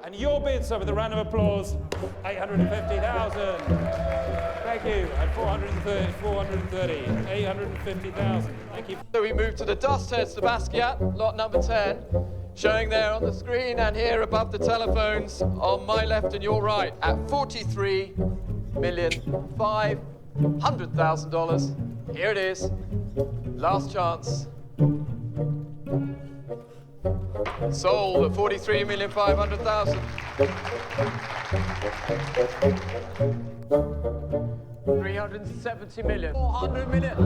And your bid, sir, with a round of applause, 850,000. Thank you. And 430, 850,000. Thank you. So we move to the dust heads, Basquiat, lot number 10, showing there on the screen and here above the telephones on my left and your right at $43,500,000. Here it is. Last chance. Sold at $43,500,000. 370 million. 400 million.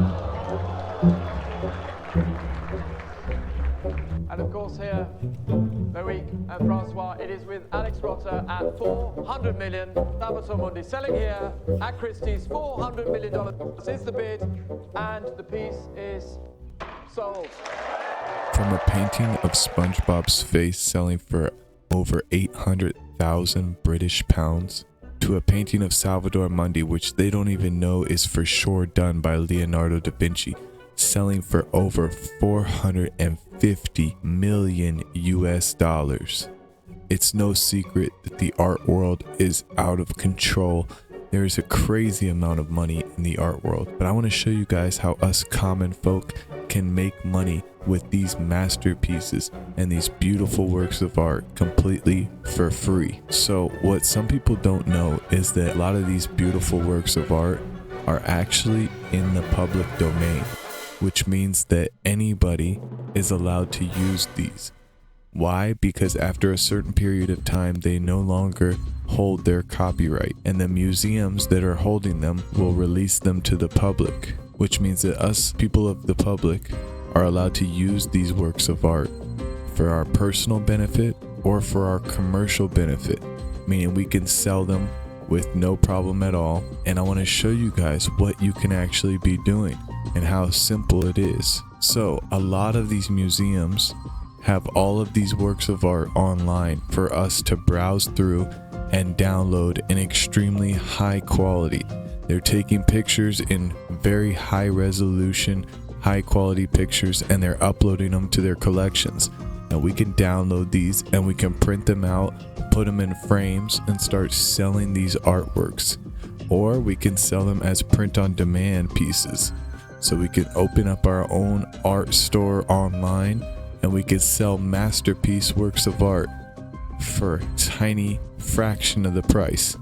And of course here, Loic and Francois, it is with Alex Rotter at 400 million. Sabaton Mundi selling here at Christie's, $400 million is the bid, and the piece is sold. From a painting of SpongeBob's face selling for over 800,000 British pounds to a painting of Salvador Mundi, which they don't even know is for sure done by Leonardo Da Vinci, selling for over 450 million US dollars. It's no secret that the art world is out of control. There is a crazy amount of money in the art world, but I want to show you guys how us common folk can make money with these masterpieces and these beautiful works of art completely for free. So what some people don't know is that a lot of these beautiful works of art are actually in the public domain, which means that anybody is allowed to use these. Why? Because after a certain period of time, they no longer hold their copyright, and the museums that are holding them will release them to the public, which means that us, people of the public, are allowed to use these works of art for our personal benefit or for our commercial benefit, meaning we can sell them with no problem at all. And I want to show you guys what you can actually be doing and how simple it is. So a lot of these museums have all of these works of art online for us to browse through and download in extremely high quality. They're taking pictures in very high resolution, high quality pictures, and they're uploading them to their collections. And we can download these and we can print them out, put them in frames, and start selling these artworks. Or we can sell them as print on demand pieces. So we can open up our own art store online and we can sell masterpiece works of art for a tiny fraction of the price.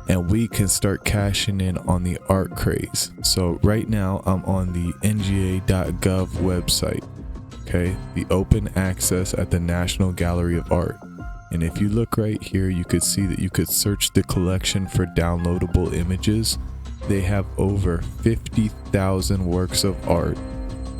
And we can start cashing in on the art craze. So right now I'm on the nga.gov website, okay, the open access at the National Gallery of Art. And if you look right here, you could see that you could search the collection for downloadable images. They have over 50,000 works of art,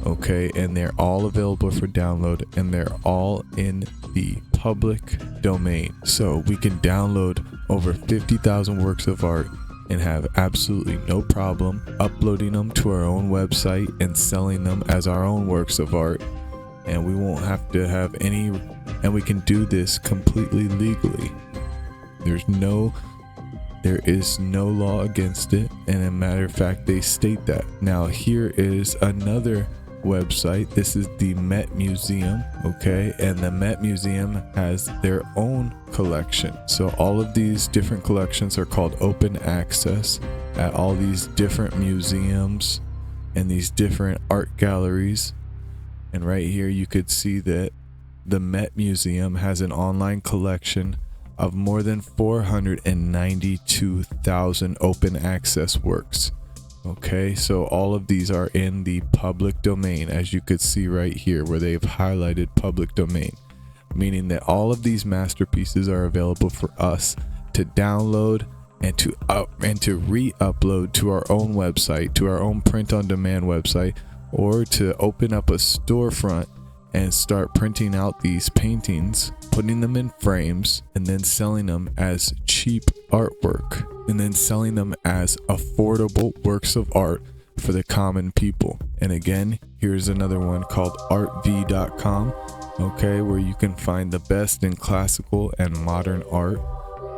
okay, and they're all available for download, and they're all in the public domain. So we can download over 50,000 works of art and have absolutely no problem uploading them to our own website and selling them as our own works of art. And we won't have to have any, and we can do this completely legally. There is no law against it, and as a matter of fact, they state that. Now here is another website. This is the Met Museum, okay, and the Met Museum has their own collection. So all of these different collections are called open access at all these different museums and these different art galleries. And right here you could see that the Met Museum has an online collection of more than 492,000 open access works. Okay, so all of these are in the public domain, as you could see right here where they've highlighted public domain, meaning that all of these masterpieces are available for us to download and to re-upload to our own website, to our own print-on-demand website, or to open up a storefront and start printing out these paintings, putting them in frames, and then selling them as cheap artwork, and then selling them as affordable works of art for the common people. And again, here's another one called artv.com, okay, where you can find the best in classical and modern art.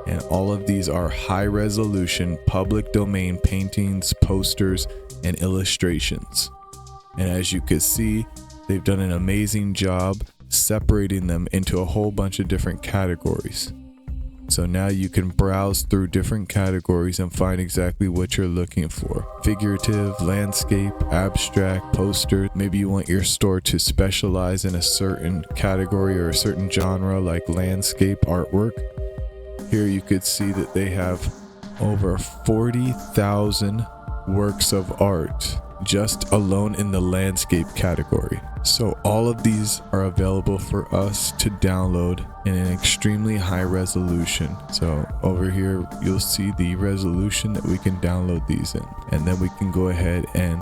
And all of these are high resolution public domain paintings, posters, and illustrations. And as you can see, they've done an amazing job separating them into a whole bunch of different categories. So now you can browse through different categories and find exactly what you're looking for. Figurative, landscape, abstract, poster. Maybe you want your store to specialize in a certain category or a certain genre like landscape artwork. Here you could see that they have over 40,000 works of art just alone in the landscape category. So all of these are available for us to download in an extremely high resolution. So over here you'll see the resolution that we can download these in, and then we can go ahead and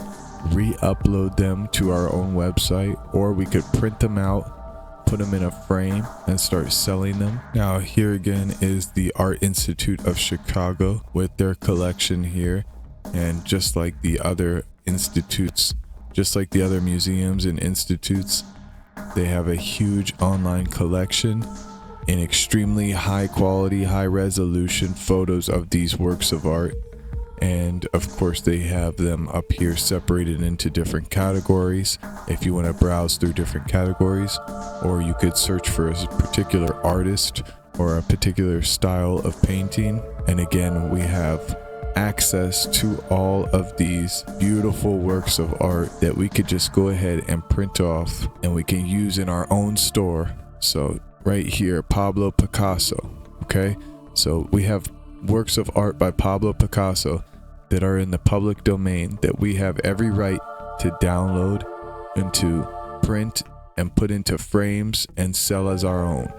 re-upload them to our own website, or we could print them out, put them in a frame and start selling them. Now here again is the Art Institute of Chicago with their collection here, and just like the other institutes, just like the other museums and institutes, they have a huge online collection in extremely high quality, high resolution photos of these works of art. And of course they have them up here separated into different categories if you want to browse through different categories, or you could search for a particular artist or a particular style of painting. And again, we have access to all of these beautiful works of art that we could just go ahead and print off and we can use in our own store. So right here, Pablo Picasso. Okay, so we have works of art by Pablo Picasso that are in the public domain that we have every right to download and to print and put into frames and sell as our own.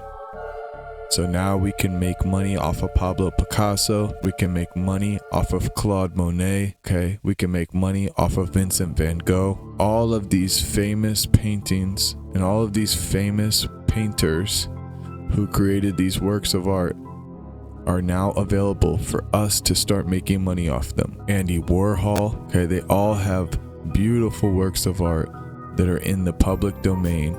So now we can make money off of Pablo Picasso. We can make money off of Claude Monet. Okay, we can make money off of Vincent van Gogh. All of these famous paintings and all of these famous painters who created these works of art are now available for us to start making money off them. Andy Warhol. Okay, they all have beautiful works of art that are in the public domain,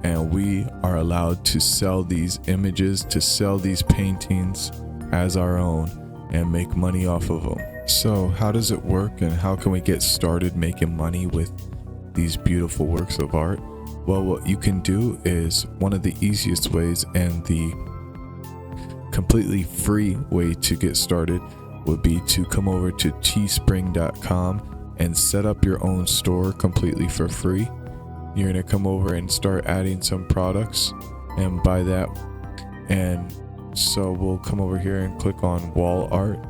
and we are allowed to sell these images, to sell these paintings as our own and make money off of them. So how does it work, and how can we get started making money with these beautiful works of art? Well, what you can do is, one of the easiest ways and the completely free way to get started would be to come over to teespring.com and set up your own store completely for free. You're going to come over and start adding some products and buy that. And so we'll come over here and click on wall art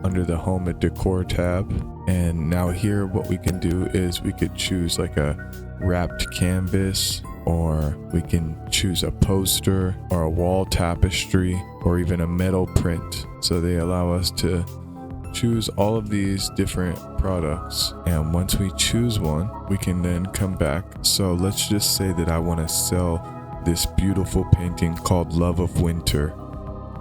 under the home and decor tab. And now here what we can do is we could choose like a wrapped canvas, or we can choose a poster or a wall tapestry or even a metal print. So they allow us to choose all of these different products, and once we choose one, we can then come back. So let's just say that I want to sell this beautiful painting called Love of Winter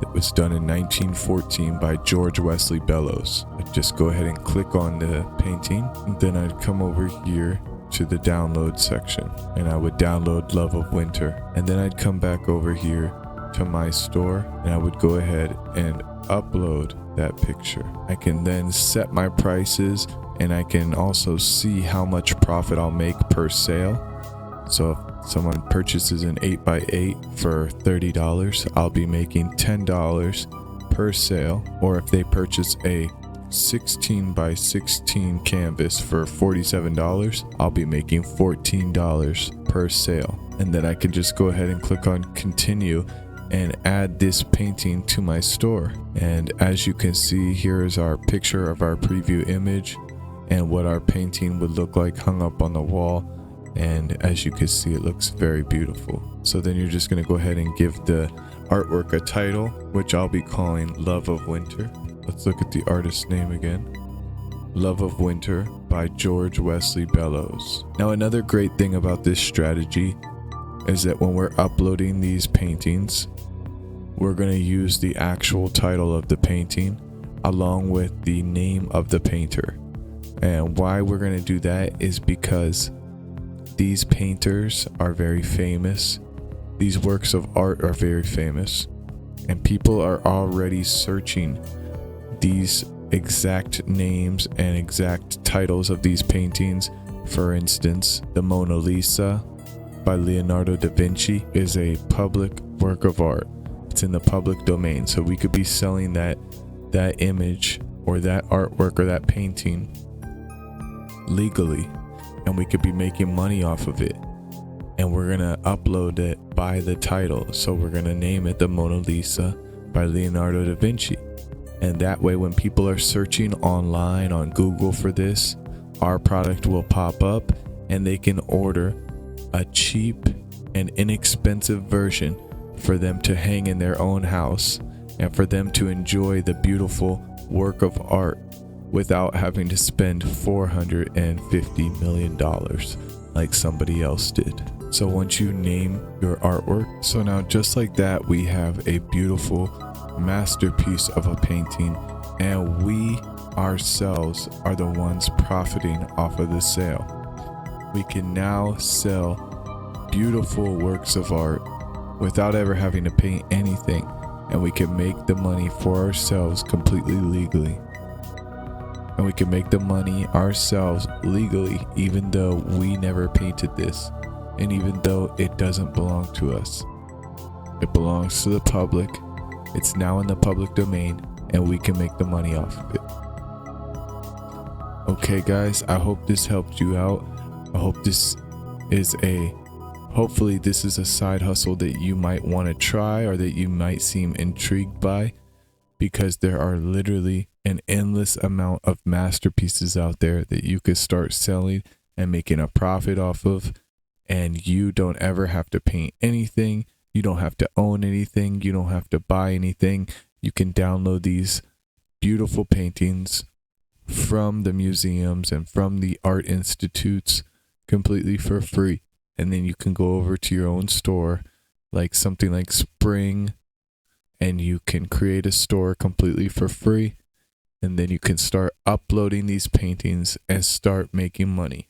that was done in 1914 by George Wesley Bellows. I'd just go ahead and click on the painting, and then I'd come over here to the download section and I would download Love of Winter, and then I'd come back over here to my store and I would go ahead and upload that picture. I can then set my prices, and I can also see how much profit I'll make per sale. So if someone purchases an 8x8 for $30, I'll be making $10 per sale. Or if they purchase a 16x16 canvas for $47, I'll be making $14 per sale. And then I can just go ahead and click on continue and add this painting to my store. And as you can see, here is our picture of our preview image and what our painting would look like hung up on the wall. And as you can see, it looks very beautiful. So then you're just going to go ahead and give the artwork a title, which I'll be calling Love of Winter. Let's look at the artist's name again. Love of Winter by George Wesley Bellows. Now, another great thing about this strategy is that when we're uploading these paintings, we're going to use the actual title of the painting along with the name of the painter. And why we're going to do that is because these painters are very famous. These works of art are very famous, and people are already searching these exact names and exact titles of these paintings. For instance, the Mona Lisa by Leonardo Da Vinci is a public work of art. It's in the public domain, so we could be selling that image or that artwork or that painting legally, and we could be making money off of it. And we're gonna upload it by the title, so we're gonna name it the Mona Lisa by Leonardo Da Vinci. And that way, when people are searching online on Google for this, our product will pop up and they can order a cheap and inexpensive version for them to hang in their own house and for them to enjoy the beautiful work of art without having to spend $450 million like somebody else did. So once you name your artwork, so now just like that, we have a beautiful masterpiece of a painting, and we ourselves are the ones profiting off of the sale. We can now sell beautiful works of art without ever having to paint anything, and we can make the money for ourselves completely legally. And we can make the money ourselves legally even though we never painted this, and even though it doesn't belong to us. It belongs to the public. It's now in the public domain, and we can make the money off of it. Okay guys, I hope this helped you out. I hope this is hopefully this is a side hustle that you might want to try, or that you might seem intrigued by, because there are literally an endless amount of masterpieces out there that you could start selling and making a profit off of, and you don't ever have to paint anything. You don't have to own anything. You don't have to buy anything. You can download these beautiful paintings from the museums and from the art institutes completely for free. And then you can go over to your own store, like something like Spring, and you can create a store completely for free. And then you can start uploading these paintings and start making money.